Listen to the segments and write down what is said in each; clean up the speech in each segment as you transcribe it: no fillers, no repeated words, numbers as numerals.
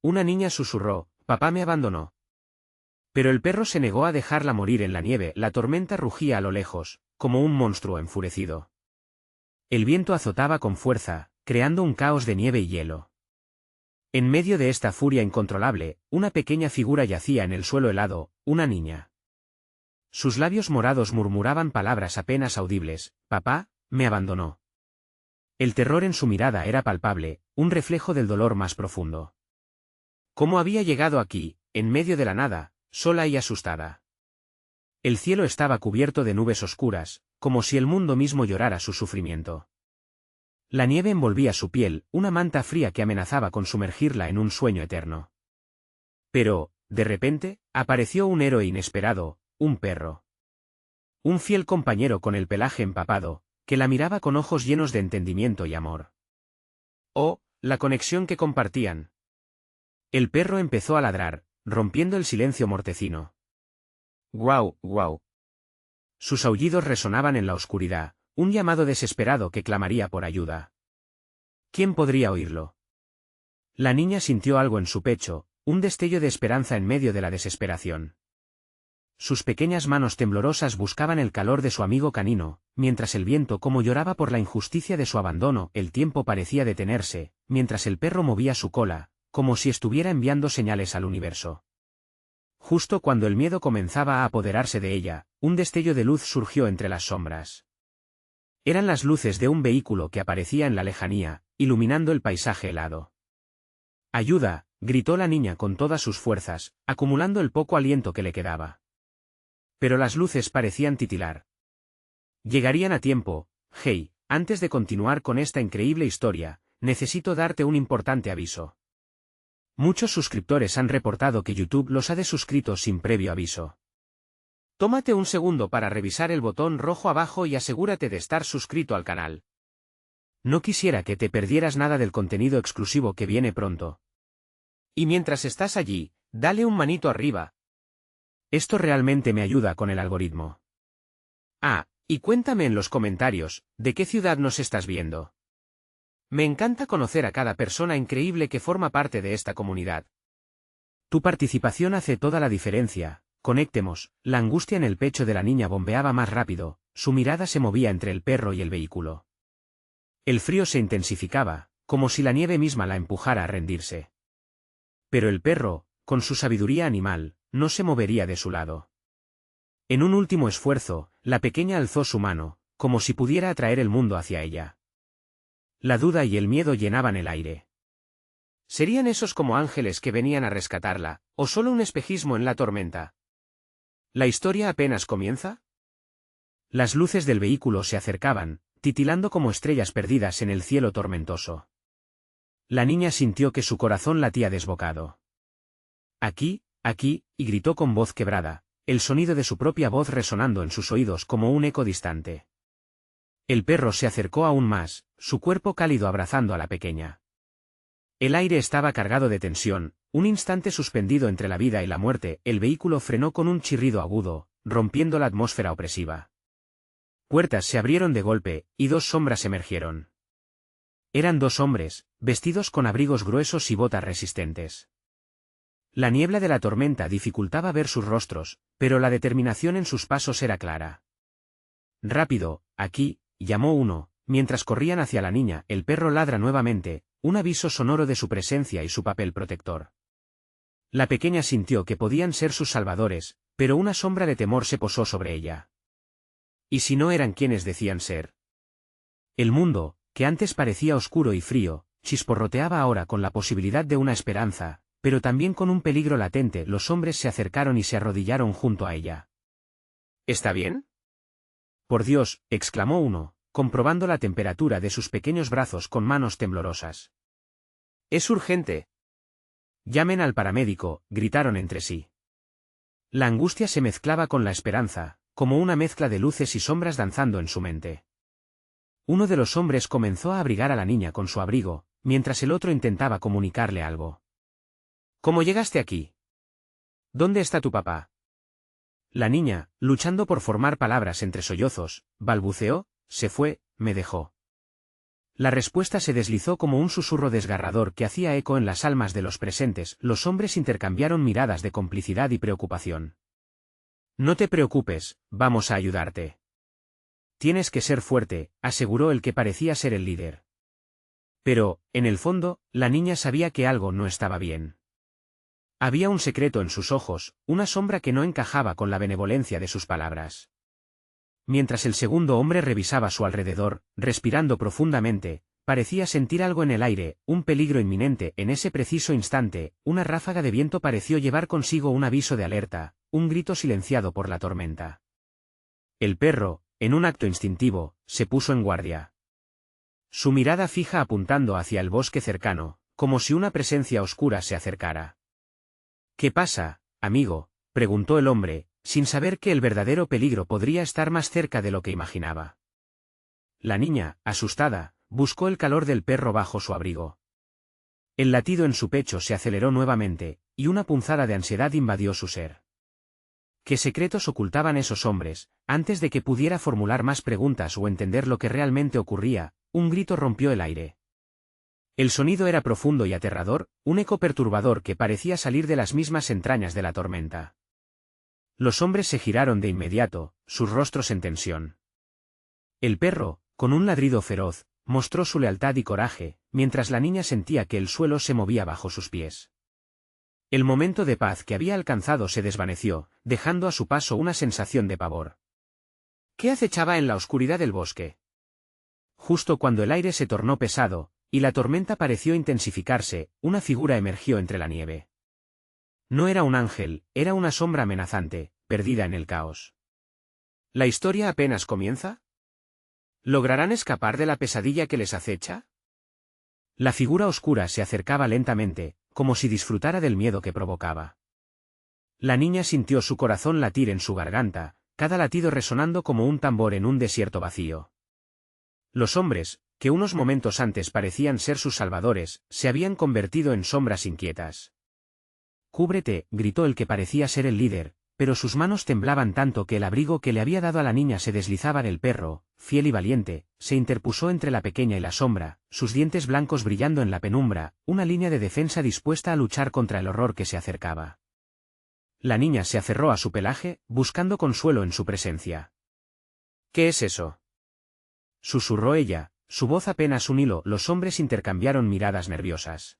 Una niña susurró, «Papá me abandonó». Pero el perro se negó a dejarla morir en la nieve. La tormenta rugía a lo lejos, como un monstruo enfurecido. El viento azotaba con fuerza, creando un caos de nieve y hielo. En medio de esta furia incontrolable, una pequeña figura yacía en el suelo helado, una niña. Sus labios morados murmuraban palabras apenas audibles, «Papá, me abandonó». El terror en su mirada era palpable, un reflejo del dolor más profundo. ¿Cómo había llegado aquí, en medio de la nada, sola y asustada? El cielo estaba cubierto de nubes oscuras, como si el mundo mismo llorara su sufrimiento. La nieve envolvía su piel, una manta fría que amenazaba con sumergirla en un sueño eterno. Pero, de repente, apareció un héroe inesperado, un perro. Un fiel compañero con el pelaje empapado, que la miraba con ojos llenos de entendimiento y amor. Oh, la conexión que compartían. El perro empezó a ladrar, rompiendo el silencio mortecino. ¡Guau, guau! Sus aullidos resonaban en la oscuridad, un llamado desesperado que clamaría por ayuda. ¿Quién podría oírlo? La niña sintió algo en su pecho, un destello de esperanza en medio de la desesperación. Sus pequeñas manos temblorosas buscaban el calor de su amigo canino, mientras el viento como lloraba por la injusticia de su abandono. El tiempo parecía detenerse, mientras el perro movía su cola, como si estuviera enviando señales al universo. Justo cuando el miedo comenzaba a apoderarse de ella, un destello de luz surgió entre las sombras. Eran las luces de un vehículo que aparecía en la lejanía, iluminando el paisaje helado. «¡Ayuda!», gritó la niña con todas sus fuerzas, acumulando el poco aliento que le quedaba. Pero las luces parecían titilar. «Llegarían a tiempo, hey, antes de continuar con esta increíble historia, necesito darte un importante aviso. Muchos suscriptores han reportado que YouTube los ha desuscrito sin previo aviso. Tómate un segundo para revisar el botón rojo abajo y asegúrate de estar suscrito al canal. No quisiera que te perdieras nada del contenido exclusivo que viene pronto. Y mientras estás allí, dale un manito arriba. Esto realmente me ayuda con el algoritmo. Ah, y cuéntame en los comentarios, ¿de qué ciudad nos estás viendo? Me encanta conocer a cada persona increíble que forma parte de esta comunidad. Tu participación hace toda la diferencia. Conectemos. La angustia en el pecho de la niña bombeaba más rápido, su mirada se movía entre el perro y el vehículo. El frío se intensificaba, como si la nieve misma la empujara a rendirse. Pero el perro, con su sabiduría animal, no se movería de su lado. En un último esfuerzo, la pequeña alzó su mano, como si pudiera atraer el mundo hacia ella. La duda y el miedo llenaban el aire. ¿Serían esos como ángeles que venían a rescatarla, o solo un espejismo en la tormenta? ¿La historia apenas comienza? Las luces del vehículo se acercaban, titilando como estrellas perdidas en el cielo tormentoso. La niña sintió que su corazón latía desbocado. «Aquí, aquí», y gritó con voz quebrada, el sonido de su propia voz resonando en sus oídos como un eco distante. El perro se acercó aún más, su cuerpo cálido abrazando a la pequeña. El aire estaba cargado de tensión, un instante suspendido entre la vida y la muerte. El vehículo frenó con un chirrido agudo, rompiendo la atmósfera opresiva. Puertas se abrieron de golpe, y dos sombras emergieron. Eran dos hombres, vestidos con abrigos gruesos y botas resistentes. La niebla de la tormenta dificultaba ver sus rostros, pero la determinación en sus pasos era clara. «Rápido, aquí», llamó uno, mientras corrían hacia la niña. «El perro ladra nuevamente», un aviso sonoro de su presencia y su papel protector. La pequeña sintió que podían ser sus salvadores, pero una sombra de temor se posó sobre ella. ¿Y si no eran quienes decían ser? El mundo, que antes parecía oscuro y frío, chisporroteaba ahora con la posibilidad de una esperanza, pero también con un peligro latente. Los hombres se acercaron y se arrodillaron junto a ella. ¿Está bien? «Por Dios», exclamó uno, comprobando la temperatura de sus pequeños brazos con manos temblorosas. «Es urgente». «Llamen al paramédico», gritaron entre sí. La angustia se mezclaba con la esperanza, como una mezcla de luces y sombras danzando en su mente. Uno de los hombres comenzó a abrigar a la niña con su abrigo, mientras el otro intentaba comunicarle algo. «¿Cómo llegaste aquí? ¿Dónde está tu papá?» La niña, luchando por formar palabras entre sollozos, balbuceó: «Se fue, me dejó». La respuesta se deslizó como un susurro desgarrador que hacía eco en las almas de los presentes. Los hombres intercambiaron miradas de complicidad y preocupación. No te preocupes, vamos a ayudarte. Tienes que ser fuerte, aseguró el que parecía ser el líder. Pero, en el fondo, la niña sabía que algo no estaba bien. Había un secreto en sus ojos, una sombra que no encajaba con la benevolencia de sus palabras. Mientras el segundo hombre revisaba su alrededor, respirando profundamente, parecía sentir algo en el aire, un peligro inminente. En ese preciso instante, una ráfaga de viento pareció llevar consigo un aviso de alerta, un grito silenciado por la tormenta. El perro, en un acto instintivo, se puso en guardia. Su mirada fija apuntando hacia el bosque cercano, como si una presencia oscura se acercara. ¿Qué pasa, amigo?, preguntó el hombre, sin saber que el verdadero peligro podría estar más cerca de lo que imaginaba. La niña, asustada, buscó el calor del perro bajo su abrigo. El latido en su pecho se aceleró nuevamente, y una punzada de ansiedad invadió su ser. ¿Qué secretos ocultaban esos hombres? Antes de que pudiera formular más preguntas o entender lo que realmente ocurría, un grito rompió el aire. El sonido era profundo y aterrador, un eco perturbador que parecía salir de las mismas entrañas de la tormenta. Los hombres se giraron de inmediato, sus rostros en tensión. El perro, con un ladrido feroz, mostró su lealtad y coraje, mientras la niña sentía que el suelo se movía bajo sus pies. El momento de paz que había alcanzado se desvaneció, dejando a su paso una sensación de pavor. ¿Qué acechaba en la oscuridad del bosque? Justo cuando el aire se tornó pesado, y la tormenta pareció intensificarse, una figura emergió entre la nieve. No era un ángel, era una sombra amenazante, perdida en el caos. ¿La historia apenas comienza? ¿Lograrán escapar de la pesadilla que les acecha? La figura oscura se acercaba lentamente, como si disfrutara del miedo que provocaba. La niña sintió su corazón latir en su garganta, cada latido resonando como un tambor en un desierto vacío. Los hombres, que unos momentos antes parecían ser sus salvadores, se habían convertido en sombras inquietas. «Cúbrete», gritó el que parecía ser el líder, pero sus manos temblaban tanto que el abrigo que le había dado a la niña se deslizaba. El perro, fiel y valiente, se interpuso entre la pequeña y la sombra, sus dientes blancos brillando en la penumbra, una línea de defensa dispuesta a luchar contra el horror que se acercaba. La niña se aferró a su pelaje, buscando consuelo en su presencia. «¿Qué es eso?», susurró ella, su voz apenas un hilo. Los hombres intercambiaron miradas nerviosas.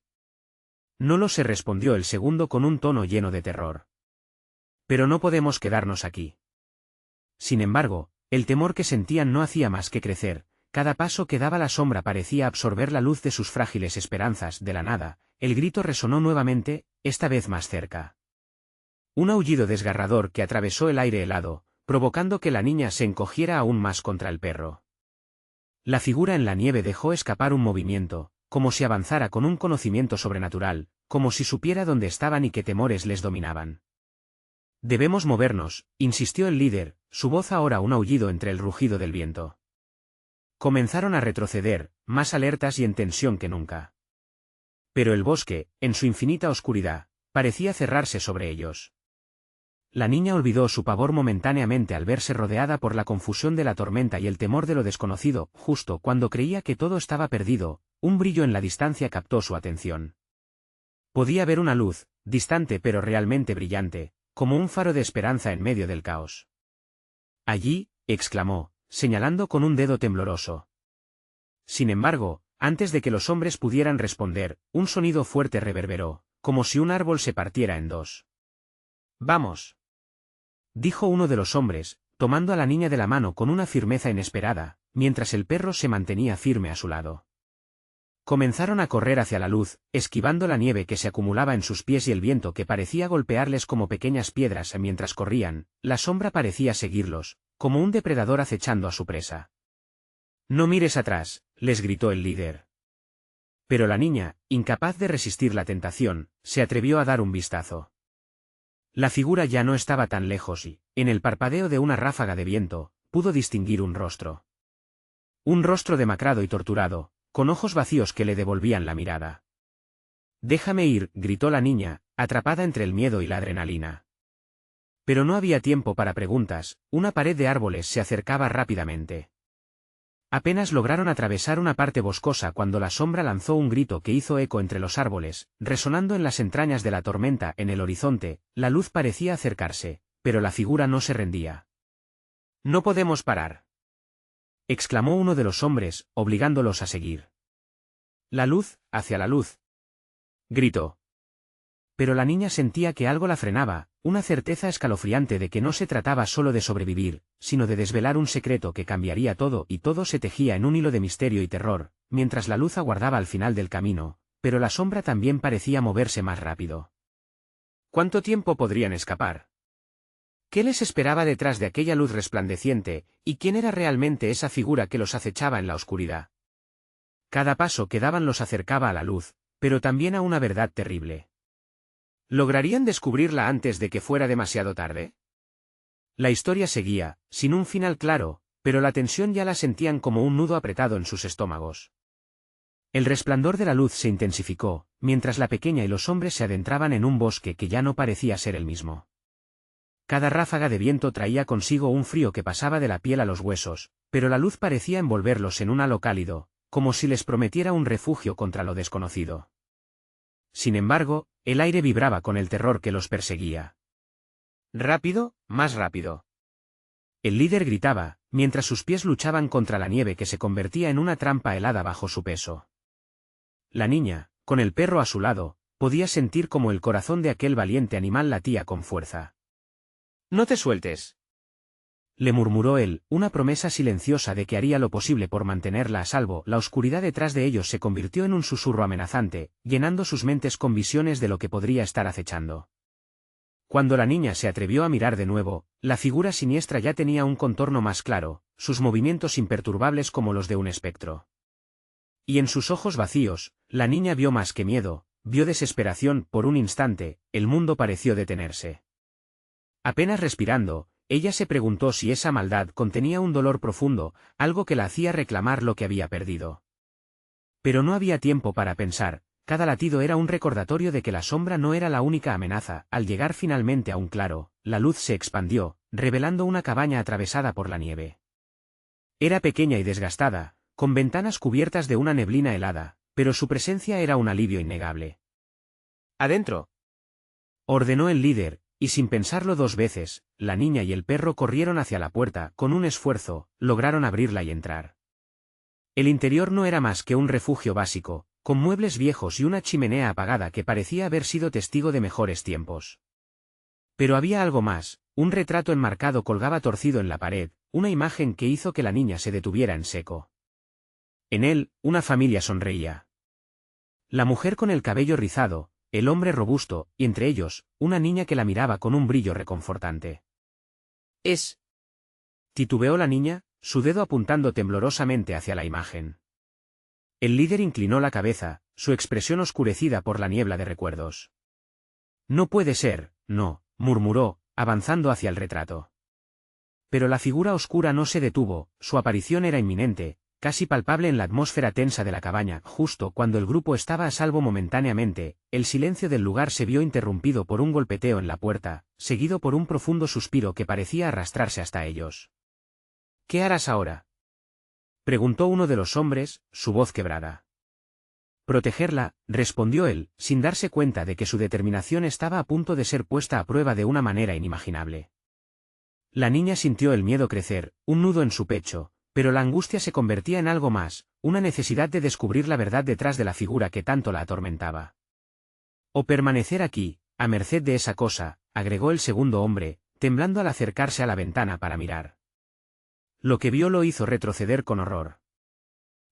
«No lo sé», respondió el segundo con un tono lleno de terror. «Pero no podemos quedarnos aquí». Sin embargo, el temor que sentían no hacía más que crecer, cada paso que daba la sombra parecía absorber la luz de sus frágiles esperanzas. De la nada, el grito resonó nuevamente, esta vez más cerca. Un aullido desgarrador que atravesó el aire helado, provocando que la niña se encogiera aún más contra el perro. La figura en la nieve dejó escapar un movimiento, como si avanzara con un conocimiento sobrenatural, como si supiera dónde estaban y qué temores les dominaban. «Debemos movernos», insistió el líder, su voz ahora un aullido entre el rugido del viento. Comenzaron a retroceder, más alertas y en tensión que nunca. Pero el bosque, en su infinita oscuridad, parecía cerrarse sobre ellos. La niña olvidó su pavor momentáneamente al verse rodeada por la confusión de la tormenta y el temor de lo desconocido. Justo cuando creía que todo estaba perdido, un brillo en la distancia captó su atención. Podía ver una luz, distante pero realmente brillante, como un faro de esperanza en medio del caos. «Allí», exclamó, señalando con un dedo tembloroso. Sin embargo, antes de que los hombres pudieran responder, un sonido fuerte reverberó, como si un árbol se partiera en dos. «Vamos», dijo uno de los hombres, tomando a la niña de la mano con una firmeza inesperada, mientras el perro se mantenía firme a su lado. Comenzaron a correr hacia la luz, esquivando la nieve que se acumulaba en sus pies y el viento que parecía golpearles como pequeñas piedras. Mientras corrían, la sombra parecía seguirlos, como un depredador acechando a su presa. «No mires atrás», les gritó el líder. Pero la niña, incapaz de resistir la tentación, se atrevió a dar un vistazo. La figura ya no estaba tan lejos y, en el parpadeo de una ráfaga de viento, pudo distinguir un rostro. Un rostro demacrado y torturado, con ojos vacíos que le devolvían la mirada. «Déjame ir», gritó la niña, atrapada entre el miedo y la adrenalina. Pero no había tiempo para preguntas, una pared de árboles se acercaba rápidamente. Apenas lograron atravesar una parte boscosa cuando la sombra lanzó un grito que hizo eco entre los árboles, resonando en las entrañas de la tormenta. En el horizonte, la luz parecía acercarse, pero la figura no se rendía. «No podemos parar», exclamó uno de los hombres, obligándolos a seguir. «La luz, hacia la luz», gritó. Pero la niña sentía que algo la frenaba, una certeza escalofriante de que no se trataba solo de sobrevivir, sino de desvelar un secreto que cambiaría todo, y todo se tejía en un hilo de misterio y terror, mientras la luz aguardaba al final del camino, pero la sombra también parecía moverse más rápido. ¿Cuánto tiempo podrían escapar? ¿Qué les esperaba detrás de aquella luz resplandeciente, y quién era realmente esa figura que los acechaba en la oscuridad? Cada paso que daban los acercaba a la luz, pero también a una verdad terrible. ¿Lograrían descubrirla antes de que fuera demasiado tarde? La historia seguía, sin un final claro, pero la tensión ya la sentían como un nudo apretado en sus estómagos. El resplandor de la luz se intensificó, mientras la pequeña y los hombres se adentraban en un bosque que ya no parecía ser el mismo. Cada ráfaga de viento traía consigo un frío que pasaba de la piel a los huesos, pero la luz parecía envolverlos en un halo cálido, como si les prometiera un refugio contra lo desconocido. Sin embargo, el aire vibraba con el terror que los perseguía. «Rápido, más rápido». El líder gritaba, mientras sus pies luchaban contra la nieve que se convertía en una trampa helada bajo su peso. La niña, con el perro a su lado, podía sentir como el corazón de aquel valiente animal latía con fuerza. «No te sueltes», le murmuró él, una promesa silenciosa de que haría lo posible por mantenerla a salvo. La oscuridad detrás de ellos se convirtió en un susurro amenazante, llenando sus mentes con visiones de lo que podría estar acechando. Cuando la niña se atrevió a mirar de nuevo, la figura siniestra ya tenía un contorno más claro, sus movimientos imperturbables como los de un espectro. Y en sus ojos vacíos, la niña vio más que miedo, vio desesperación. Por un instante, el mundo pareció detenerse. Apenas respirando, ella se preguntó si esa maldad contenía un dolor profundo, algo que la hacía reclamar lo que había perdido. Pero no había tiempo para pensar, cada latido era un recordatorio de que la sombra no era la única amenaza. Al llegar finalmente a un claro, la luz se expandió, revelando una cabaña atravesada por la nieve. Era pequeña y desgastada, con ventanas cubiertas de una neblina helada, pero su presencia era un alivio innegable. «Adentro», ordenó el líder, y sin pensarlo dos veces, la niña y el perro corrieron hacia la puerta. Con un esfuerzo, lograron abrirla y entrar. El interior no era más que un refugio básico, con muebles viejos y una chimenea apagada que parecía haber sido testigo de mejores tiempos. Pero había algo más, un retrato enmarcado colgaba torcido en la pared, una imagen que hizo que la niña se detuviera en seco. En él, una familia sonreía. La mujer con el cabello rizado, el hombre robusto, y entre ellos, una niña que la miraba con un brillo reconfortante. «Es», titubeó la niña, su dedo apuntando temblorosamente hacia la imagen. El líder inclinó la cabeza, su expresión oscurecida por la niebla de recuerdos. «No puede ser, no», murmuró, avanzando hacia el retrato. Pero la figura oscura no se detuvo, su aparición era inminente, casi palpable en la atmósfera tensa de la cabaña. Justo cuando el grupo estaba a salvo momentáneamente, el silencio del lugar se vio interrumpido por un golpeteo en la puerta, seguido por un profundo suspiro que parecía arrastrarse hasta ellos. «¿Qué harás ahora?», preguntó uno de los hombres, su voz quebrada. «Protegerla», respondió él, sin darse cuenta de que su determinación estaba a punto de ser puesta a prueba de una manera inimaginable. La niña sintió el miedo crecer, un nudo en su pecho, pero la angustia se convertía en algo más, una necesidad de descubrir la verdad detrás de la figura que tanto la atormentaba. «O permanecer aquí, a merced de esa cosa», agregó el segundo hombre, temblando al acercarse a la ventana para mirar. Lo que vio lo hizo retroceder con horror.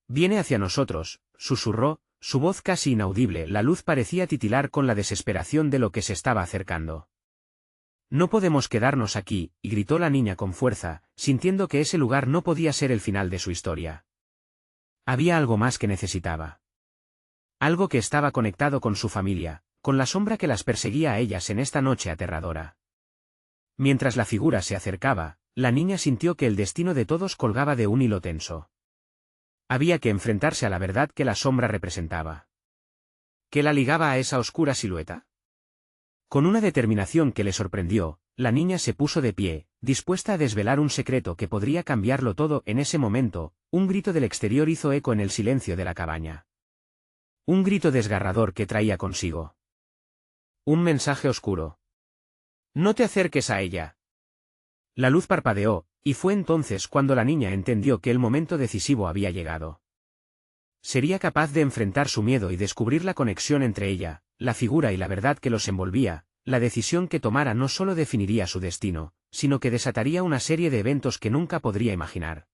«Viene hacia nosotros», susurró, su voz casi inaudible. La luz parecía titilar con la desesperación de lo que se estaba acercando. «No podemos quedarnos aquí», gritó la niña con fuerza, sintiendo que ese lugar no podía ser el final de su historia. Había algo más que necesitaba. Algo que estaba conectado con su familia, con la sombra que las perseguía a ellas en esta noche aterradora. Mientras la figura se acercaba, la niña sintió que el destino de todos colgaba de un hilo tenso. Había que enfrentarse a la verdad que la sombra representaba. ¿Qué la ligaba a esa oscura silueta? Con una determinación que le sorprendió, la niña se puso de pie, dispuesta a desvelar un secreto que podría cambiarlo todo. En ese momento, un grito del exterior hizo eco en el silencio de la cabaña. Un grito desgarrador que traía consigo un mensaje oscuro. No te acerques a ella. La luz parpadeó, y fue entonces cuando la niña entendió que el momento decisivo había llegado. Sería capaz de enfrentar su miedo y descubrir la conexión entre ella, la figura y la verdad que los envolvía. La decisión que tomara no solo definiría su destino, sino que desataría una serie de eventos que nunca podría imaginar.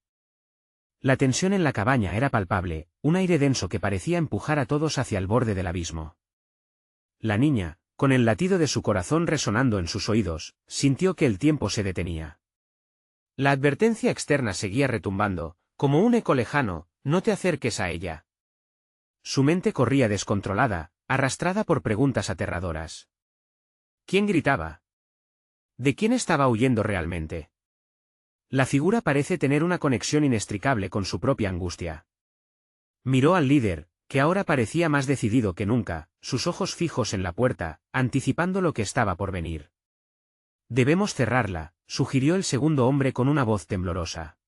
La tensión en la cabaña era palpable, un aire denso que parecía empujar a todos hacia el borde del abismo. La niña, con el latido de su corazón resonando en sus oídos, sintió que el tiempo se detenía. La advertencia externa seguía retumbando, como un eco lejano: no te acerques a ella. Su mente corría descontrolada, arrastrada por preguntas aterradoras. ¿Quién gritaba? ¿De quién estaba huyendo realmente? La figura parece tener una conexión inextricable con su propia angustia. Miró al líder, que ahora parecía más decidido que nunca, sus ojos fijos en la puerta, anticipando lo que estaba por venir. Debemos cerrarla, sugirió el segundo hombre con una voz temblorosa.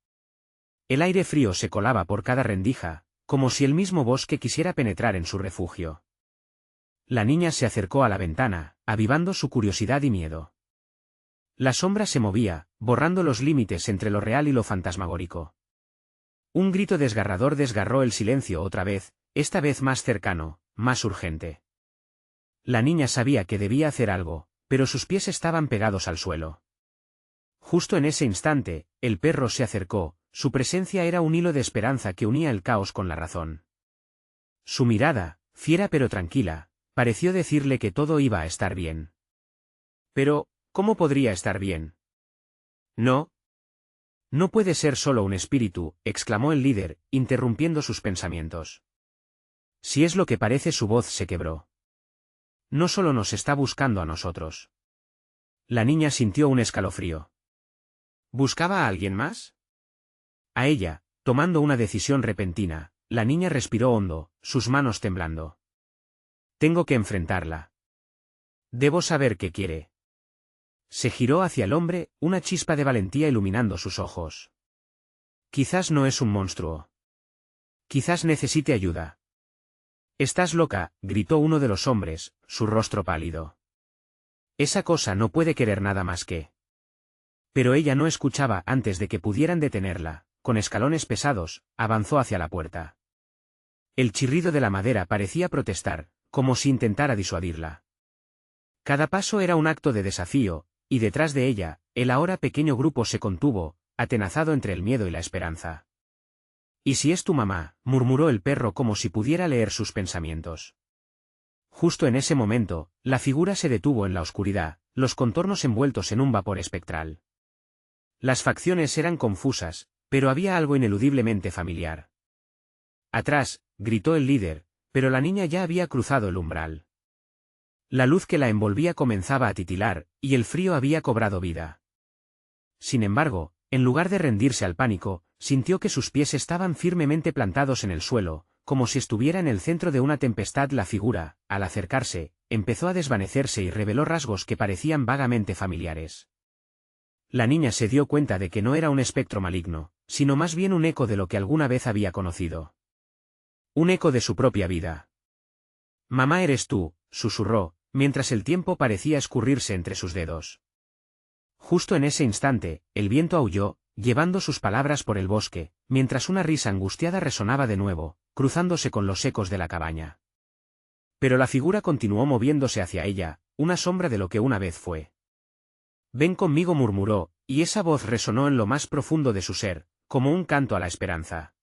El aire frío se colaba por cada rendija, como si el mismo bosque quisiera penetrar en su refugio. La niña se acercó a la ventana, avivando su curiosidad y miedo. La sombra se movía, borrando los límites entre lo real y lo fantasmagórico. Un grito desgarrador desgarró el silencio otra vez, esta vez más cercano, más urgente. La niña sabía que debía hacer algo, pero sus pies estaban pegados al suelo. Justo en ese instante, el perro se acercó, su presencia era un hilo de esperanza que unía el caos con la razón. Su mirada, fiera pero tranquila, pareció decirle que todo iba a estar bien. Pero, ¿cómo podría estar bien? No. No puede ser solo un espíritu, exclamó el líder, interrumpiendo sus pensamientos. Si es lo que parece, su voz se quebró. No solo nos está buscando a nosotros. La niña sintió un escalofrío. ¿Buscaba a alguien más? A ella, tomando una decisión repentina, la niña respiró hondo, sus manos temblando. Tengo que enfrentarla. Debo saber qué quiere. Se giró hacia el hombre, una chispa de valentía iluminando sus ojos. Quizás no es un monstruo. Quizás necesite ayuda. Estás loca, gritó uno de los hombres, su rostro pálido. Esa cosa no puede querer nada más que... Pero ella no escuchaba. Antes de que pudieran detenerla, con escalones pesados, avanzó hacia la puerta. El chirrido de la madera parecía protestar, como si intentara disuadirla. Cada paso era un acto de desafío, y detrás de ella, el ahora pequeño grupo se contuvo, atenazado entre el miedo y la esperanza. «¿Y si es tu mamá?», murmuró el perro como si pudiera leer sus pensamientos. Justo en ese momento, la figura se detuvo en la oscuridad, los contornos envueltos en un vapor espectral. Las facciones eran confusas, pero había algo ineludiblemente familiar. «Atrás», gritó el líder, pero la niña ya había cruzado el umbral. La luz que la envolvía comenzaba a titilar, y el frío había cobrado vida. Sin embargo, en lugar de rendirse al pánico, sintió que sus pies estaban firmemente plantados en el suelo, como si estuviera en el centro de una tempestad. La figura, al acercarse, empezó a desvanecerse y reveló rasgos que parecían vagamente familiares. La niña se dio cuenta de que no era un espectro maligno, sino más bien un eco de lo que alguna vez había conocido. Un eco de su propia vida. «Mamá, eres tú», susurró, mientras el tiempo parecía escurrirse entre sus dedos. Justo en ese instante, el viento aulló, llevando sus palabras por el bosque, mientras una risa angustiada resonaba de nuevo, cruzándose con los ecos de la cabaña. Pero la figura continuó moviéndose hacia ella, una sombra de lo que una vez fue. «Ven conmigo», murmuró, y esa voz resonó en lo más profundo de su ser, como un canto a la esperanza.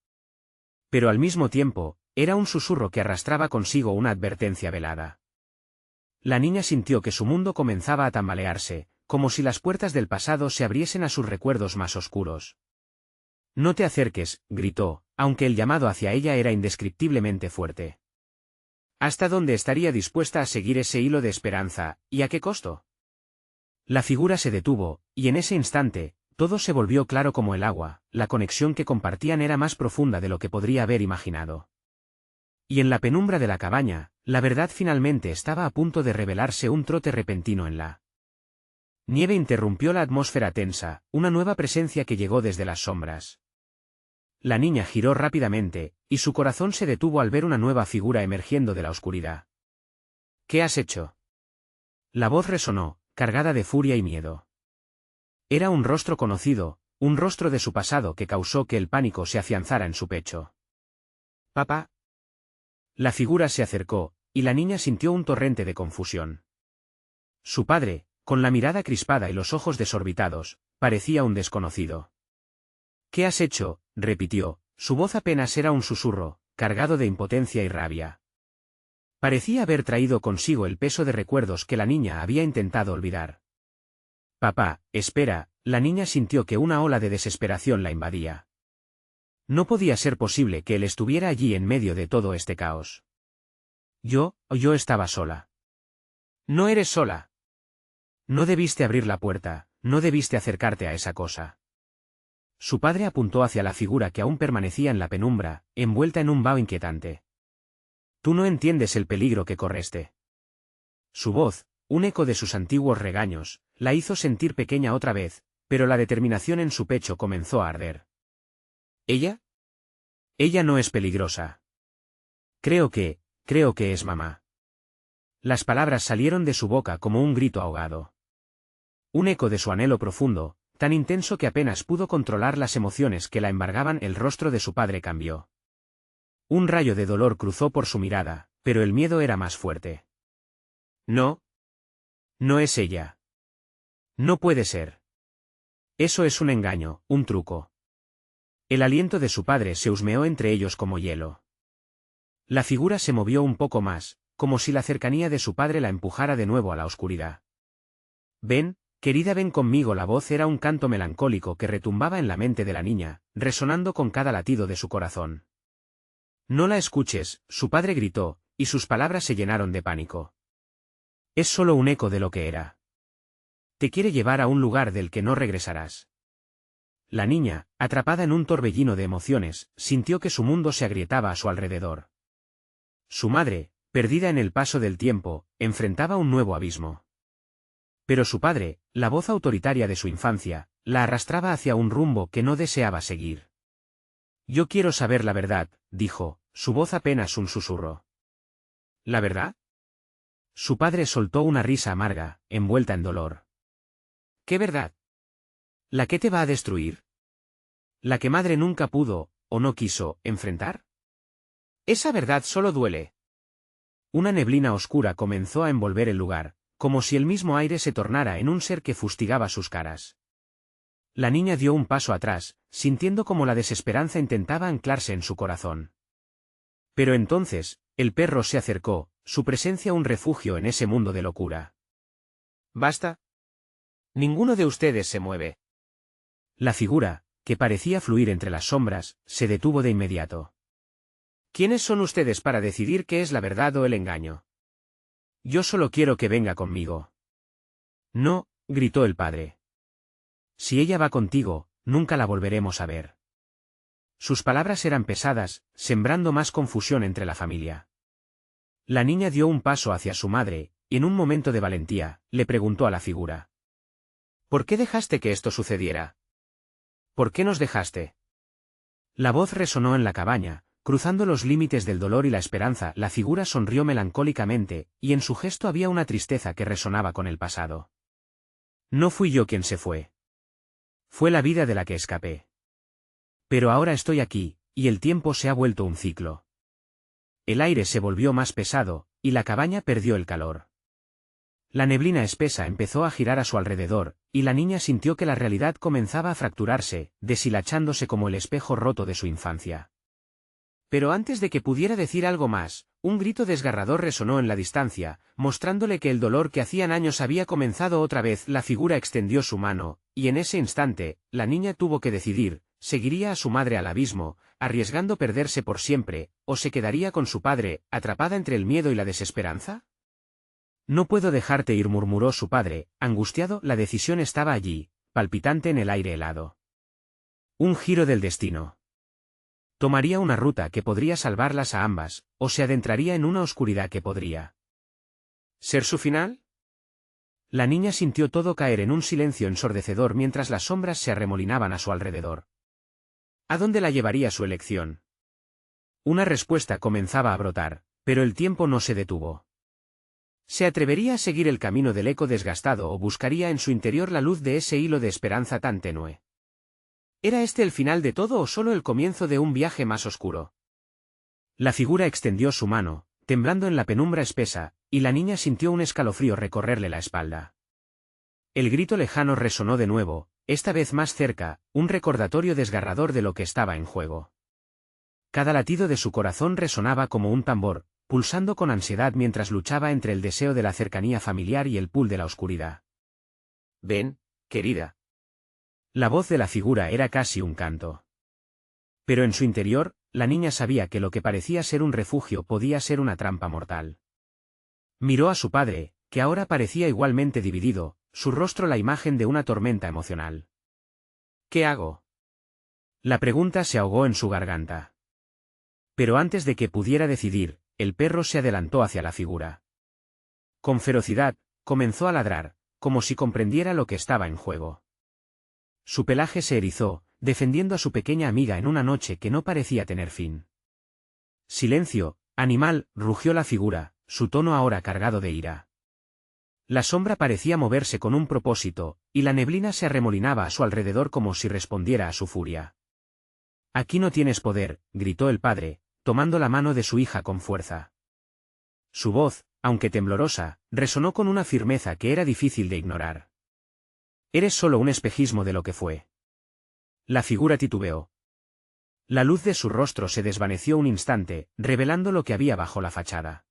Pero al mismo tiempo, era un susurro que arrastraba consigo una advertencia velada. La niña sintió que su mundo comenzaba a tambalearse, como si las puertas del pasado se abriesen a sus recuerdos más oscuros. «No te acerques», gritó, aunque el llamado hacia ella era indescriptiblemente fuerte. ¿Hasta dónde estaría dispuesta a seguir ese hilo de esperanza, y a qué costo? La figura se detuvo, y en ese instante, todo se volvió claro como el agua. La conexión que compartían era más profunda de lo que podría haber imaginado. Y en la penumbra de la cabaña, la verdad finalmente estaba a punto de revelarse. Un trote repentino en la nieve interrumpió la atmósfera tensa, una nueva presencia que llegó desde las sombras. La niña giró rápidamente, y su corazón se detuvo al ver una nueva figura emergiendo de la oscuridad. ¿Qué has hecho? La voz resonó, cargada de furia y miedo. Era un rostro conocido, un rostro de su pasado que causó que el pánico se afianzara en su pecho. «Papá». La figura se acercó, y la niña sintió un torrente de confusión. Su padre, con la mirada crispada y los ojos desorbitados, parecía un desconocido. «¿Qué has hecho?», repitió, su voz apenas era un susurro, cargado de impotencia y rabia. Parecía haber traído consigo el peso de recuerdos que la niña había intentado olvidar. «Papá, espera», la niña sintió que una ola de desesperación la invadía. No podía ser posible que él estuviera allí en medio de todo este caos. Yo estaba sola». «No eres sola. No debiste abrir la puerta, no debiste acercarte a esa cosa». Su padre apuntó hacia la figura que aún permanecía en la penumbra, envuelta en un vaho inquietante. «Tú no entiendes el peligro que correste». Su voz, un eco de sus antiguos regaños, la hizo sentir pequeña otra vez, pero la determinación en su pecho comenzó a arder. ¿Ella? Ella no es peligrosa. Creo que es mamá». Las palabras salieron de su boca como un grito ahogado. Un eco de su anhelo profundo, tan intenso que apenas pudo controlar las emociones que la embargaban. El rostro de su padre cambió. Un rayo de dolor cruzó por su mirada, pero el miedo era más fuerte. «No. No es ella. No puede ser. Eso es un engaño, un truco». El aliento de su padre se husmeó entre ellos como hielo. La figura se movió un poco más, como si la cercanía de su padre la empujara de nuevo a la oscuridad. «Ven, querida, ven conmigo». La voz era un canto melancólico que retumbaba en la mente de la niña, resonando con cada latido de su corazón. «No la escuches», su padre gritó, y sus palabras se llenaron de pánico. «Es solo un eco de lo que era. Te quiere llevar a un lugar del que no regresarás». La niña, atrapada en un torbellino de emociones, sintió que su mundo se agrietaba a su alrededor. Su madre, perdida en el paso del tiempo, enfrentaba un nuevo abismo. Pero su padre, la voz autoritaria de su infancia, la arrastraba hacia un rumbo que no deseaba seguir. «Yo quiero saber la verdad», dijo, su voz apenas un susurro. «¿La verdad?». Su padre soltó una risa amarga, envuelta en dolor. «¿Qué verdad? ¿La que te va a destruir? ¿La que madre nunca pudo, o no quiso, enfrentar? Esa verdad solo duele». Una neblina oscura comenzó a envolver el lugar, como si el mismo aire se tornara en un ser que fustigaba sus caras. La niña dio un paso atrás, sintiendo como la desesperanza intentaba anclarse en su corazón. Pero entonces, el perro se acercó, su presencia un refugio en ese mundo de locura. «Basta. Ninguno de ustedes se mueve». La figura, que parecía fluir entre las sombras, se detuvo de inmediato. «¿Quiénes son ustedes para decidir qué es la verdad o el engaño? Yo solo quiero que venga conmigo». «No», gritó el padre. «Si ella va contigo, nunca la volveremos a ver». Sus palabras eran pesadas, sembrando más confusión entre la familia. La niña dio un paso hacia su madre, y en un momento de valentía, le preguntó a la figura: «¿Por qué dejaste que esto sucediera? ¿Por qué nos dejaste?». La voz resonó en la cabaña, cruzando los límites del dolor y la esperanza. La figura sonrió melancólicamente, y en su gesto había una tristeza que resonaba con el pasado. «No fui yo quien se fue. Fue la vida de la que escapé. Pero ahora estoy aquí, y el tiempo se ha vuelto un ciclo». El aire se volvió más pesado, y la cabaña perdió el calor. La neblina espesa empezó a girar a su alrededor, y la niña sintió que la realidad comenzaba a fracturarse, deshilachándose como el espejo roto de su infancia. Pero antes de que pudiera decir algo más, un grito desgarrador resonó en la distancia, mostrándole que el dolor que hacían años había comenzado otra vez. La figura extendió su mano, y en ese instante, la niña tuvo que decidir: ¿seguiría a su madre al abismo, arriesgando perderse por siempre, o se quedaría con su padre, atrapada entre el miedo y la desesperanza? «No puedo dejarte ir», murmuró su padre, angustiado. La decisión estaba allí, palpitante en el aire helado. Un giro del destino. Tomaría una ruta que podría salvarlas a ambas, o se adentraría en una oscuridad que podría ser su final. La niña sintió todo caer en un silencio ensordecedor mientras las sombras se arremolinaban a su alrededor. ¿A dónde la llevaría su elección? Una respuesta comenzaba a brotar, pero el tiempo no se detuvo. ¿Se atrevería a seguir el camino del eco desgastado o buscaría en su interior la luz de ese hilo de esperanza tan tenue? ¿Era este el final de todo o solo el comienzo de un viaje más oscuro? La figura extendió su mano, temblando en la penumbra espesa, y la niña sintió un escalofrío recorrerle la espalda. El grito lejano resonó de nuevo, esta vez más cerca, un recordatorio desgarrador de lo que estaba en juego. Cada latido de su corazón resonaba como un tambor, pulsando con ansiedad mientras luchaba entre el deseo de la cercanía familiar y el pul de la oscuridad. «Ven, querida». La voz de la figura era casi un canto. Pero en su interior, la niña sabía que lo que parecía ser un refugio podía ser una trampa mortal. Miró a su padre, que ahora parecía igualmente dividido, su rostro la imagen de una tormenta emocional. «¿Qué hago?». La pregunta se ahogó en su garganta. Pero antes de que pudiera decidir, el perro se adelantó hacia la figura. Con ferocidad, comenzó a ladrar, como si comprendiera lo que estaba en juego. Su pelaje se erizó, defendiendo a su pequeña amiga en una noche que no parecía tener fin. «Silencio, animal», rugió la figura, su tono ahora cargado de ira. La sombra parecía moverse con un propósito, y la neblina se arremolinaba a su alrededor como si respondiera a su furia. «Aquí no tienes poder», gritó el padre, tomando la mano de su hija con fuerza. Su voz, aunque temblorosa, resonó con una firmeza que era difícil de ignorar. «Eres solo un espejismo de lo que fue». La figura titubeó. La luz de su rostro se desvaneció un instante, revelando lo que había bajo la fachada.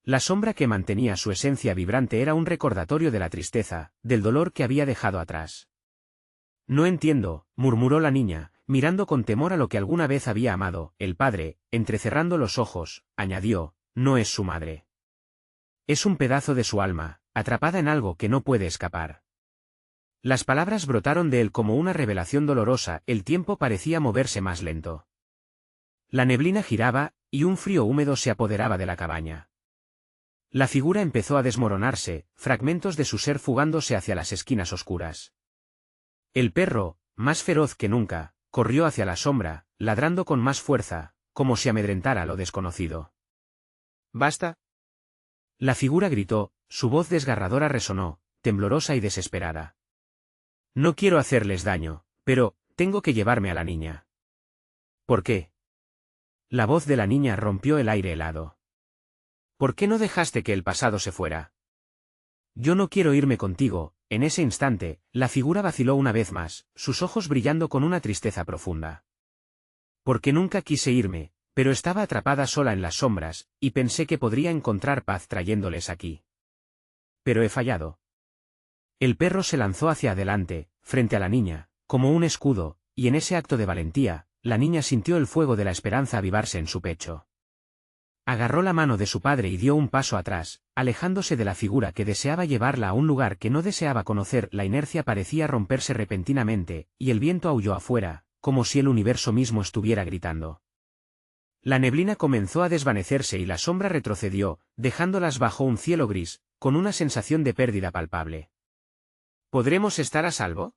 La sombra que mantenía su esencia vibrante era un recordatorio de la tristeza, del dolor que había dejado atrás. «No entiendo», murmuró la niña, mirando con temor a lo que alguna vez había amado. El padre, entrecerrando los ojos, añadió: «No es su madre. Es un pedazo de su alma, atrapada en algo que no puede escapar». Las palabras brotaron de él como una revelación dolorosa, el tiempo parecía moverse más lento. La neblina giraba, y un frío húmedo se apoderaba de la cabaña. La figura empezó a desmoronarse, fragmentos de su ser fugándose hacia las esquinas oscuras. El perro, más feroz que nunca, corrió hacia la sombra, ladrando con más fuerza, como si amedrentara a lo desconocido. «¿Basta?». La figura gritó, su voz desgarradora resonó, temblorosa y desesperada. «No quiero hacerles daño, pero tengo que llevarme a la niña». «¿Por qué?». La voz de la niña rompió el aire helado. «¿Por qué no dejaste que el pasado se fuera?». «Yo no quiero irme contigo». En ese instante, la figura vaciló una vez más, sus ojos brillando con una tristeza profunda. «Porque nunca quise irme, pero estaba atrapada sola en las sombras, y pensé que podría encontrar paz trayéndoles aquí. Pero he fallado». El perro se lanzó hacia adelante, frente a la niña, como un escudo, y en ese acto de valentía, la niña sintió el fuego de la esperanza avivarse en su pecho. Agarró la mano de su padre y dio un paso atrás, alejándose de la figura que deseaba llevarla a un lugar que no deseaba conocer. La inercia parecía romperse repentinamente, y el viento aulló afuera, como si el universo mismo estuviera gritando. La neblina comenzó a desvanecerse y la sombra retrocedió, dejándolas bajo un cielo gris, con una sensación de pérdida palpable. «¿Podremos estar a salvo?».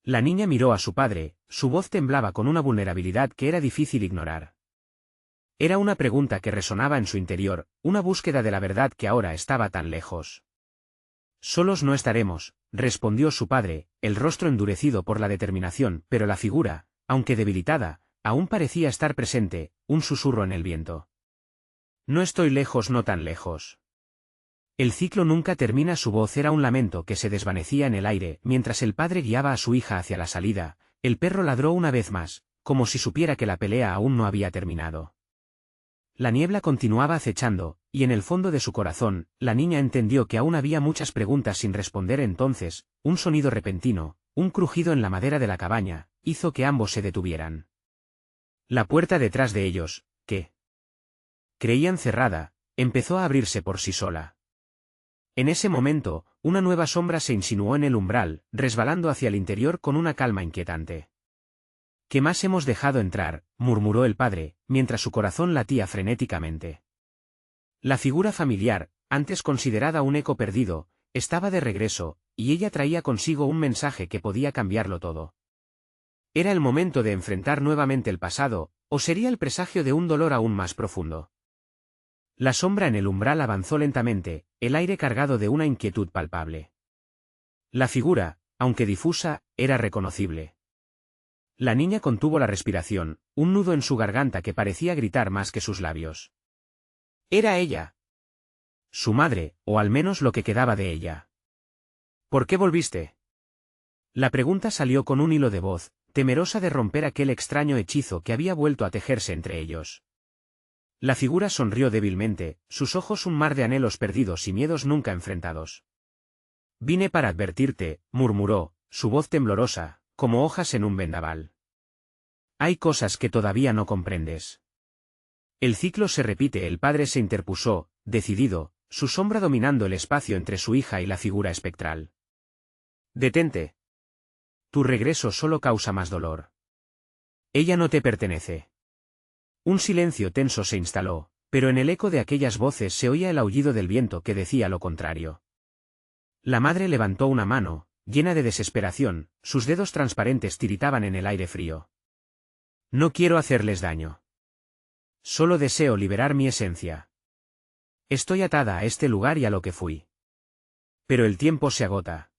La niña miró a su padre, su voz temblaba con una vulnerabilidad que era difícil ignorar. Era una pregunta que resonaba en su interior, una búsqueda de la verdad que ahora estaba tan lejos. «Solos no estaremos», respondió su padre, el rostro endurecido por la determinación, pero la figura, aunque debilitada, aún parecía estar presente, un susurro en el viento. «No estoy lejos, no tan lejos». El ciclo nunca termina. Su voz era un lamento que se desvanecía en el aire, mientras el padre guiaba a su hija hacia la salida. El perro ladró una vez más, como si supiera que la pelea aún no había terminado. La niebla continuaba acechando, y en el fondo de su corazón, la niña entendió que aún había muchas preguntas sin responder. Entonces, un sonido repentino, un crujido en la madera de la cabaña, hizo que ambos se detuvieran. La puerta detrás de ellos, que creían cerrada, empezó a abrirse por sí sola. En ese momento, una nueva sombra se insinuó en el umbral, resbalando hacia el interior con una calma inquietante. «¿Qué más hemos dejado entrar?», murmuró el padre, mientras su corazón latía frenéticamente. La figura familiar, antes considerada un eco perdido, estaba de regreso, y ella traía consigo un mensaje que podía cambiarlo todo. ¿Era el momento de enfrentar nuevamente el pasado, o sería el presagio de un dolor aún más profundo? La sombra en el umbral avanzó lentamente, el aire cargado de una inquietud palpable. La figura, aunque difusa, era reconocible. La niña contuvo la respiración, un nudo en su garganta que parecía gritar más que sus labios. Era ella. Su madre, o al menos lo que quedaba de ella. ¿Por qué volviste? La pregunta salió con un hilo de voz, temerosa de romper aquel extraño hechizo que había vuelto a tejerse entre ellos. La figura sonrió débilmente, sus ojos un mar de anhelos perdidos y miedos nunca enfrentados. Vine para advertirte, murmuró, su voz temblorosa, como hojas en un vendaval. Hay cosas que todavía no comprendes. El ciclo se repite, el padre se interpuso, decidido, su sombra dominando el espacio entre su hija y la figura espectral. Detente. Tu regreso solo causa más dolor. Ella no te pertenece. Un silencio tenso se instaló, pero en el eco de aquellas voces se oía el aullido del viento que decía lo contrario. La madre levantó una mano, llena de desesperación, sus dedos transparentes tiritaban en el aire frío. No quiero hacerles daño. Solo deseo liberar mi esencia. Estoy atada a este lugar y a lo que fui. Pero el tiempo se agota.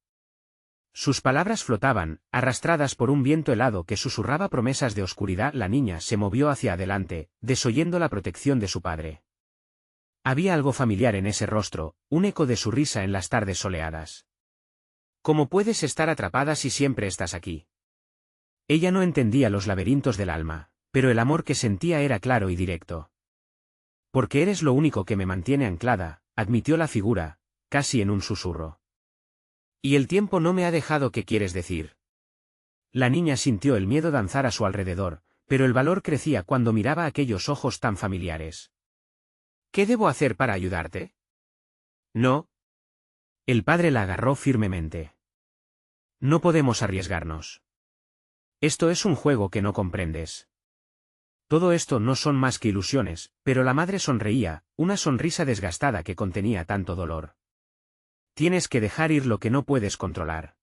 Sus palabras flotaban, arrastradas por un viento helado que susurraba promesas de oscuridad. La niña se movió hacia adelante, desoyendo la protección de su padre. Había algo familiar en ese rostro, un eco de su risa en las tardes soleadas. ¿Cómo puedes estar atrapada si siempre estás aquí? Ella no entendía los laberintos del alma, pero el amor que sentía era claro y directo. Porque eres lo único que me mantiene anclada, admitió la figura, casi en un susurro. Y el tiempo no me ha dejado. ¿Qué quieres decir? La niña sintió el miedo danzar a su alrededor, pero el valor crecía cuando miraba aquellos ojos tan familiares. ¿Qué debo hacer para ayudarte? No. El padre la agarró firmemente. No podemos arriesgarnos. Esto es un juego que no comprendes. Todo esto no son más que ilusiones, pero la madre sonreía, una sonrisa desgastada que contenía tanto dolor. Tienes que dejar ir lo que no puedes controlar.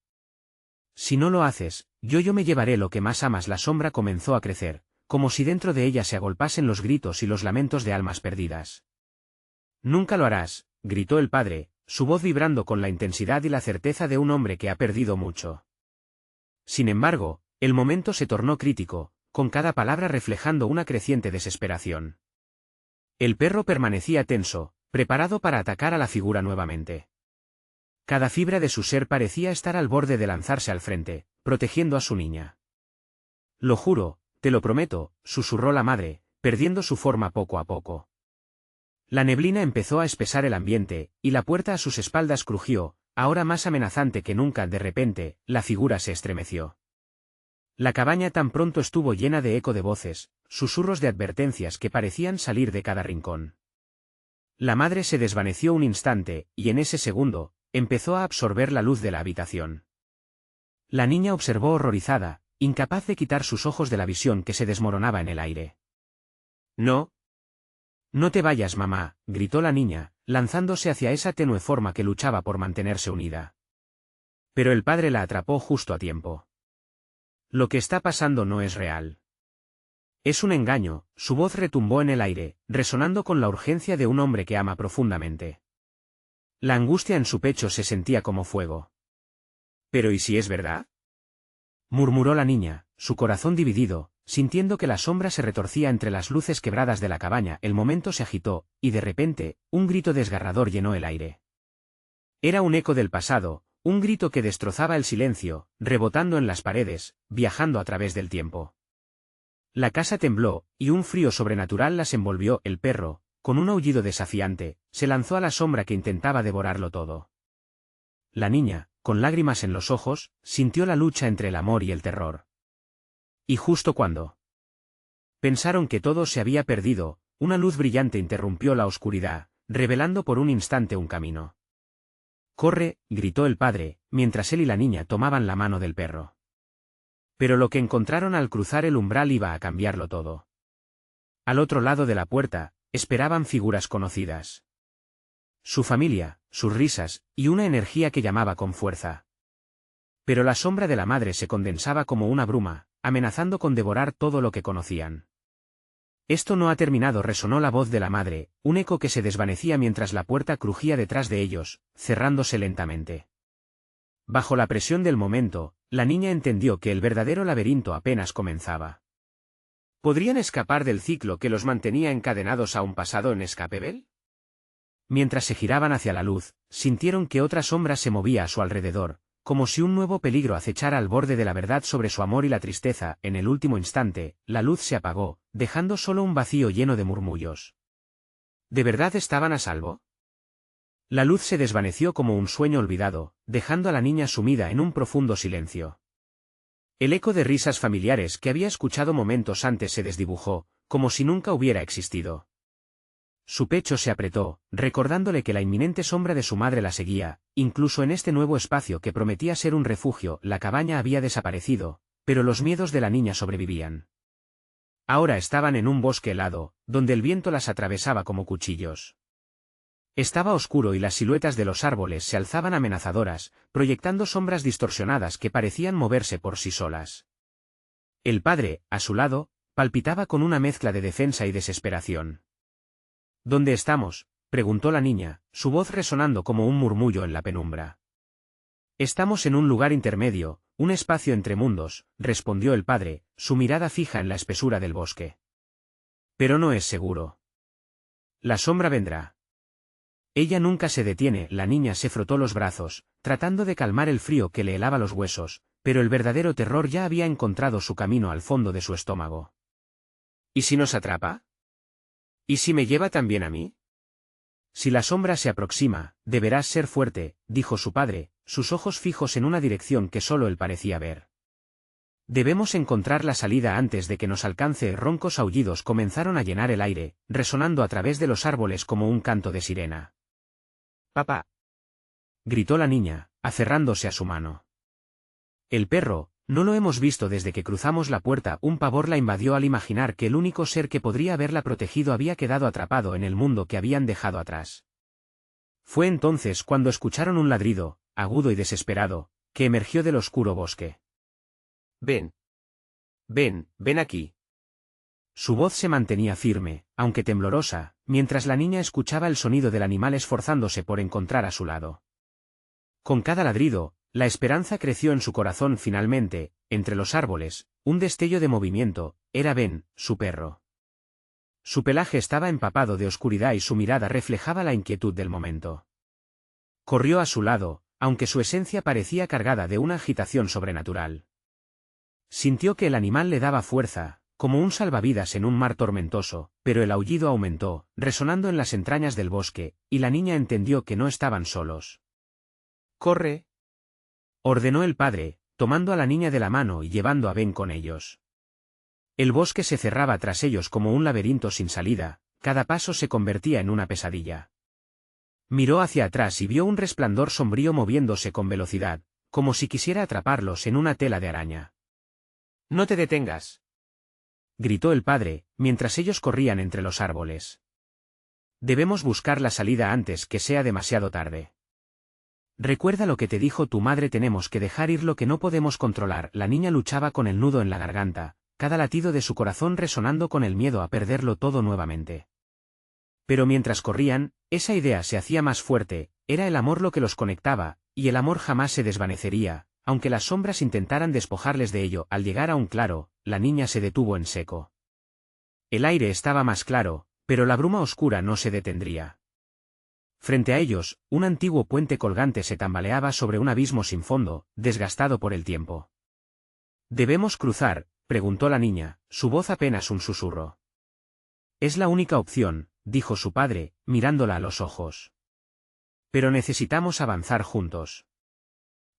Si no lo haces, yo me llevaré lo que más amas. La sombra comenzó a crecer, como si dentro de ella se agolpasen los gritos y los lamentos de almas perdidas. Nunca lo harás, gritó el padre, su voz vibrando con la intensidad y la certeza de un hombre que ha perdido mucho. Sin embargo, el momento se tornó crítico, con cada palabra reflejando una creciente desesperación. El perro permanecía tenso, preparado para atacar a la figura nuevamente. Cada fibra de su ser parecía estar al borde de lanzarse al frente, protegiendo a su niña. Lo juro, te lo prometo, susurró la madre, perdiendo su forma poco a poco. La neblina empezó a espesar el ambiente, y la puerta a sus espaldas crujió, ahora más amenazante que nunca. De repente, la figura se estremeció. La cabaña tan pronto estuvo llena de eco de voces, susurros de advertencias que parecían salir de cada rincón. La madre se desvaneció un instante, y en ese segundo, empezó a absorber la luz de la habitación. La niña observó horrorizada, incapaz de quitar sus ojos de la visión que se desmoronaba en el aire. No. No te vayas, mamá, gritó la niña, lanzándose hacia esa tenue forma que luchaba por mantenerse unida. Pero el padre la atrapó justo a tiempo. Lo que está pasando no es real. Es un engaño. Su voz retumbó en el aire, resonando con la urgencia de un hombre que ama profundamente. La angustia en su pecho se sentía como fuego. ¿Pero y si es verdad? Murmuró la niña, su corazón dividido, sintiendo que la sombra se retorcía entre las luces quebradas de la cabaña. El momento se agitó, y de repente, un grito desgarrador llenó el aire. Era un eco del pasado, un grito que destrozaba el silencio, rebotando en las paredes, viajando a través del tiempo. La casa tembló, y un frío sobrenatural las envolvió. El perro, con un aullido desafiante, se lanzó a la sombra que intentaba devorarlo todo. La niña, con lágrimas en los ojos, sintió la lucha entre el amor y el terror. Y justo cuando pensaron que todo se había perdido, una luz brillante interrumpió la oscuridad, revelando por un instante un camino. «¡Corre!», gritó el padre, mientras él y la niña tomaban la mano del perro. Pero lo que encontraron al cruzar el umbral iba a cambiarlo todo. Al otro lado de la puerta, esperaban figuras conocidas. Su familia, sus risas, y una energía que llamaba con fuerza. Pero la sombra de la madre se condensaba como una bruma, amenazando con devorar todo lo que conocían. Esto no ha terminado, resonó la voz de la madre, un eco que se desvanecía mientras la puerta crujía detrás de ellos, cerrándose lentamente. Bajo la presión del momento, la niña entendió que el verdadero laberinto apenas comenzaba. ¿Podrían escapar del ciclo que los mantenía encadenados a un pasado inescapable? Mientras se giraban hacia la luz, sintieron que otra sombra se movía a su alrededor, como si un nuevo peligro acechara al borde de la verdad sobre su amor y la tristeza. En el último instante, la luz se apagó, dejando solo un vacío lleno de murmullos. ¿De verdad estaban a salvo? La luz se desvaneció como un sueño olvidado, dejando a la niña sumida en un profundo silencio. El eco de risas familiares que había escuchado momentos antes se desdibujó, como si nunca hubiera existido. Su pecho se apretó, recordándole que la inminente sombra de su madre la seguía, incluso en este nuevo espacio que prometía ser un refugio. La cabaña había desaparecido, pero los miedos de la niña sobrevivían. Ahora estaban en un bosque helado, donde el viento las atravesaba como cuchillos. Estaba oscuro y las siluetas de los árboles se alzaban amenazadoras, proyectando sombras distorsionadas que parecían moverse por sí solas. El padre, a su lado, palpitaba con una mezcla de defensa y desesperación. ¿Dónde estamos?, preguntó la niña, su voz resonando como un murmullo en la penumbra. Estamos en un lugar intermedio, un espacio entre mundos, respondió el padre, su mirada fija en la espesura del bosque. Pero no es seguro. La sombra vendrá. Ella nunca se detiene. La niña se frotó los brazos, tratando de calmar el frío que le helaba los huesos, pero el verdadero terror ya había encontrado su camino al fondo de su estómago. ¿Y si nos atrapa? ¿Y si me lleva también a mí? Si la sombra se aproxima, deberás ser fuerte, dijo su padre, sus ojos fijos en una dirección que solo él parecía ver. Debemos encontrar la salida antes de que nos alcance. Roncos aullidos comenzaron a llenar el aire, resonando a través de los árboles como un canto de sirena. «Papá», gritó la niña, aferrándose a su mano. El perro, no lo hemos visto desde que cruzamos la puerta. Un pavor la invadió al imaginar que el único ser que podría haberla protegido había quedado atrapado en el mundo que habían dejado atrás. Fue entonces cuando escucharon un ladrido, agudo y desesperado, que emergió del oscuro bosque. «Ven. Ven, ven aquí». Su voz se mantenía firme, aunque temblorosa, mientras la niña escuchaba el sonido del animal esforzándose por encontrar a su lado. Con cada ladrido, la esperanza creció en su corazón. Finalmente, entre los árboles, un destello de movimiento. Era Ben, su perro. Su pelaje estaba empapado de oscuridad y su mirada reflejaba la inquietud del momento. Corrió a su lado, aunque su esencia parecía cargada de una agitación sobrenatural. Sintió que el animal le daba fuerza, como un salvavidas en un mar tormentoso, pero el aullido aumentó, resonando en las entrañas del bosque, y la niña entendió que no estaban solos. «Corre», ordenó el padre, tomando a la niña de la mano y llevando a Ben con ellos. El bosque se cerraba tras ellos como un laberinto sin salida, cada paso se convertía en una pesadilla. Miró hacia atrás y vio un resplandor sombrío moviéndose con velocidad, como si quisiera atraparlos en una tela de araña. «No te detengas», gritó el padre, mientras ellos corrían entre los árboles. «Debemos buscar la salida antes que sea demasiado tarde. Recuerda lo que te dijo tu madre, tenemos que dejar ir lo que no podemos controlar». La niña luchaba con el nudo en la garganta, cada latido de su corazón resonando con el miedo a perderlo todo nuevamente. Pero mientras corrían, esa idea se hacía más fuerte. Era el amor lo que los conectaba, y el amor jamás se desvanecería, aunque las sombras intentaran despojarles de ello. Al llegar a un claro, la niña se detuvo en seco. El aire estaba más claro, pero la bruma oscura no se detendría. Frente a ellos, un antiguo puente colgante se tambaleaba sobre un abismo sin fondo, desgastado por el tiempo. «¿Debemos cruzar?», preguntó la niña, su voz apenas un susurro. «Es la única opción», dijo su padre, mirándola a los ojos. «Pero necesitamos avanzar juntos.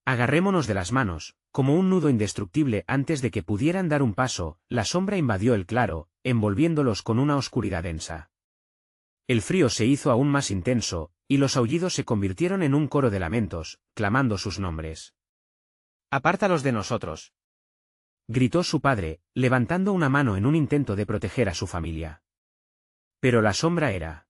Agarrémonos de las manos, como un nudo indestructible». Antes de que pudieran dar un paso, la sombra invadió el claro, envolviéndolos con una oscuridad densa. El frío se hizo aún más intenso, y los aullidos se convirtieron en un coro de lamentos, clamando sus nombres. «Apártalos de nosotros», gritó su padre, levantando una mano en un intento de proteger a su familia. Pero la sombra era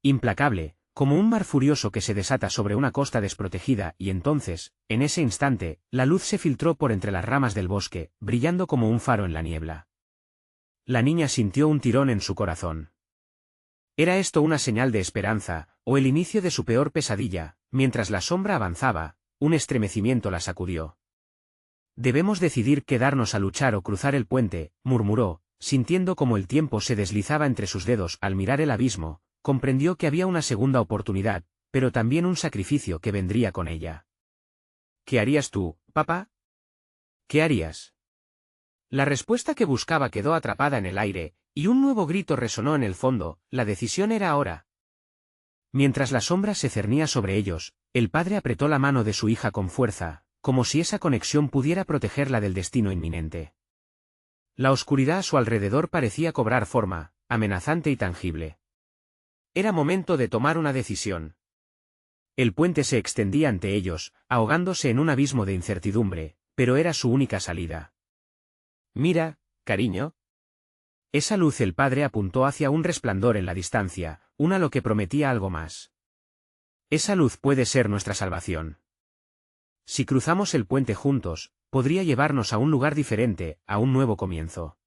implacable, como un mar furioso que se desata sobre una costa desprotegida, y entonces, en ese instante, la luz se filtró por entre las ramas del bosque, brillando como un faro en la niebla. La niña sintió un tirón en su corazón. ¿Era esto una señal de esperanza, o el inicio de su peor pesadilla? Mientras la sombra avanzaba, un estremecimiento la sacudió. «Debemos decidir quedarnos a luchar o cruzar el puente», murmuró, sintiendo como el tiempo se deslizaba entre sus dedos al mirar el abismo. Comprendió que había una segunda oportunidad, pero también un sacrificio que vendría con ella. «¿Qué harías tú, papá? ¿Qué harías?». La respuesta que buscaba quedó atrapada en el aire, y un nuevo grito resonó en el fondo. La decisión era ahora. Mientras la sombra se cernía sobre ellos, el padre apretó la mano de su hija con fuerza, como si esa conexión pudiera protegerla del destino inminente. La oscuridad a su alrededor parecía cobrar forma, amenazante y tangible. Era momento de tomar una decisión. El puente se extendía ante ellos, ahogándose en un abismo de incertidumbre, pero era su única salida. «Mira, cariño». Esa luz. El padre apuntó hacia un resplandor en la distancia, un halo que prometía algo más. «Esa luz puede ser nuestra salvación. Si cruzamos el puente juntos, podría llevarnos a un lugar diferente, a un nuevo comienzo».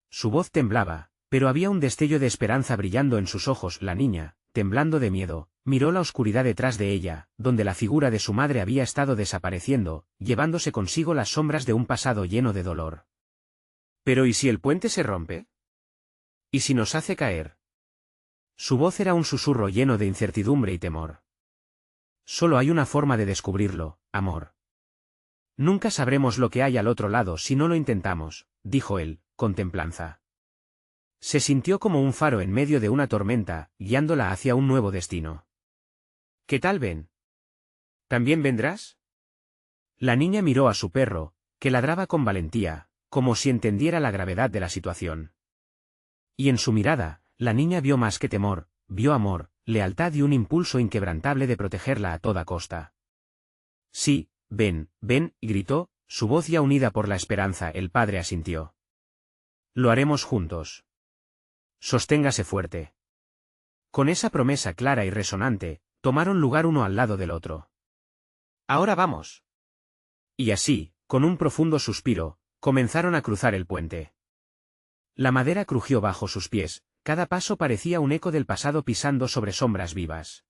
Su voz temblaba, pero había un destello de esperanza brillando en sus ojos. La niña, temblando de miedo, miró la oscuridad detrás de ella, donde la figura de su madre había estado desapareciendo, llevándose consigo las sombras de un pasado lleno de dolor. «¿Pero y si el puente se rompe? ¿Y si nos hace caer?». Su voz era un susurro lleno de incertidumbre y temor. «Solo hay una forma de descubrirlo, amor. Nunca sabremos lo que hay al otro lado si no lo intentamos», dijo él, con templanza. Se sintió como un faro en medio de una tormenta, guiándola hacia un nuevo destino. «¿Qué tal, Ben? ¿También vendrás?». La niña miró a su perro, que ladraba con valentía, como si entendiera la gravedad de la situación. Y en su mirada, la niña vio más que temor, vio amor, lealtad y un impulso inquebrantable de protegerla a toda costa. «Sí, ven, ven», gritó, su voz ya unida por la esperanza. El padre asintió. «Lo haremos juntos. Sosténgase fuerte». Con esa promesa clara y resonante, tomaron lugar uno al lado del otro. «Ahora vamos». Y así, con un profundo suspiro, comenzaron a cruzar el puente. La madera crujió bajo sus pies, cada paso parecía un eco del pasado pisando sobre sombras vivas.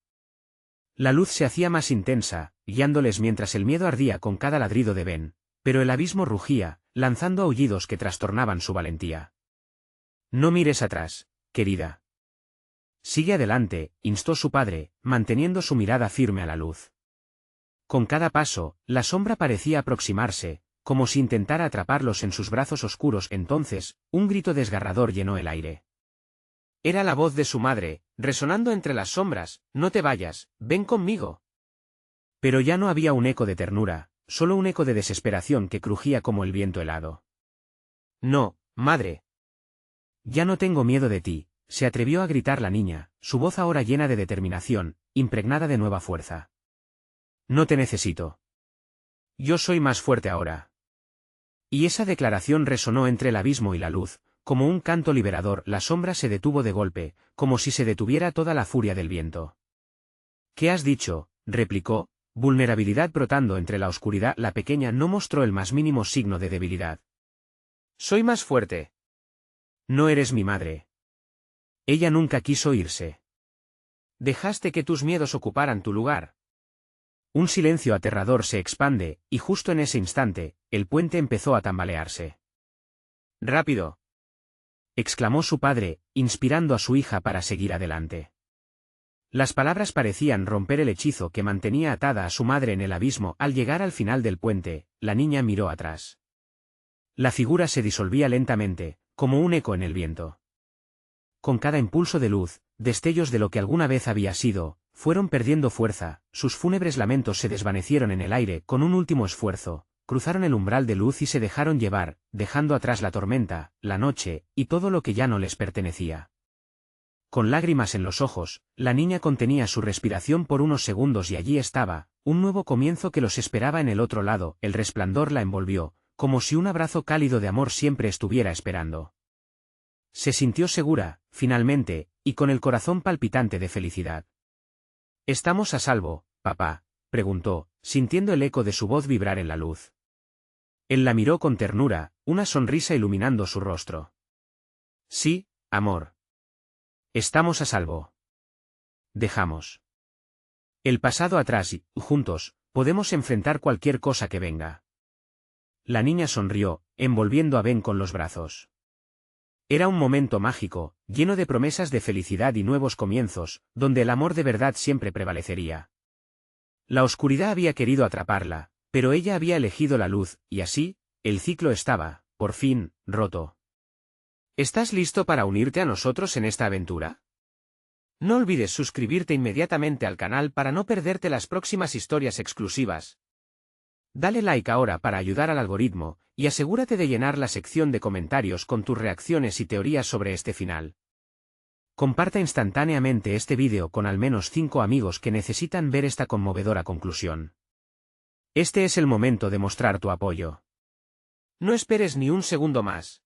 La luz se hacía más intensa, guiándoles mientras el miedo ardía con cada ladrido de Ben, pero el abismo rugía, lanzando aullidos que trastornaban su valentía. «No mires atrás, querida. Sigue adelante», instó su padre, manteniendo su mirada firme a la luz. Con cada paso, la sombra parecía aproximarse, como si intentara atraparlos en sus brazos oscuros. Entonces, un grito desgarrador llenó el aire. Era la voz de su madre, resonando entre las sombras: «No te vayas, ven conmigo». Pero ya no había un eco de ternura, solo un eco de desesperación que crujía como el viento helado. «No, madre. Ya no tengo miedo de ti», se atrevió a gritar la niña, su voz ahora llena de determinación, impregnada de nueva fuerza. «No te necesito. Yo soy más fuerte ahora». Y esa declaración resonó entre el abismo y la luz, como un canto liberador. La sombra se detuvo de golpe, como si se detuviera toda la furia del viento. «¿Qué has dicho?», replicó, vulnerabilidad brotando entre la oscuridad. La pequeña no mostró el más mínimo signo de debilidad. «Soy más fuerte». «No eres mi madre. Ella nunca quiso irse. Dejaste que tus miedos ocuparan tu lugar». Un silencio aterrador se expande, y justo en ese instante, el puente empezó a tambalearse. «Rápido», exclamó su padre, inspirando a su hija para seguir adelante. Las palabras parecían romper el hechizo que mantenía atada a su madre en el abismo. Al llegar al final del puente, la niña miró atrás. La figura se disolvía lentamente, como un eco en el viento. Con cada impulso de luz, destellos de lo que alguna vez había sido, fueron perdiendo fuerza, sus fúnebres lamentos se desvanecieron en el aire. Con un último esfuerzo, cruzaron el umbral de luz y se dejaron llevar, dejando atrás la tormenta, la noche, y todo lo que ya no les pertenecía. Con lágrimas en los ojos, la niña contenía su respiración por unos segundos y allí estaba, un nuevo comienzo que los esperaba en el otro lado. El resplandor la envolvió, como si un abrazo cálido de amor siempre estuviera esperando. Se sintió segura, finalmente, y con el corazón palpitante de felicidad. ¿Estamos a salvo, papá?, preguntó, sintiendo el eco de su voz vibrar en la luz. Él la miró con ternura, una sonrisa iluminando su rostro. Sí, amor. Estamos a salvo. Dejamos el pasado atrás y, juntos, podemos enfrentar cualquier cosa que venga. La niña sonrió, envolviendo a Ben con los brazos. Era un momento mágico, lleno de promesas de felicidad y nuevos comienzos, donde el amor de verdad siempre prevalecería. La oscuridad había querido atraparla, pero ella había elegido la luz, y así, el ciclo estaba, por fin, roto. ¿Estás listo para unirte a nosotros en esta aventura? No olvides suscribirte inmediatamente al canal para no perderte las próximas historias exclusivas. Dale like ahora para ayudar al algoritmo, y asegúrate de llenar la sección de comentarios con tus reacciones y teorías sobre este final. Comparta instantáneamente este vídeo con al menos 5 amigos que necesitan ver esta conmovedora conclusión. Este es el momento de mostrar tu apoyo. No esperes ni un segundo más.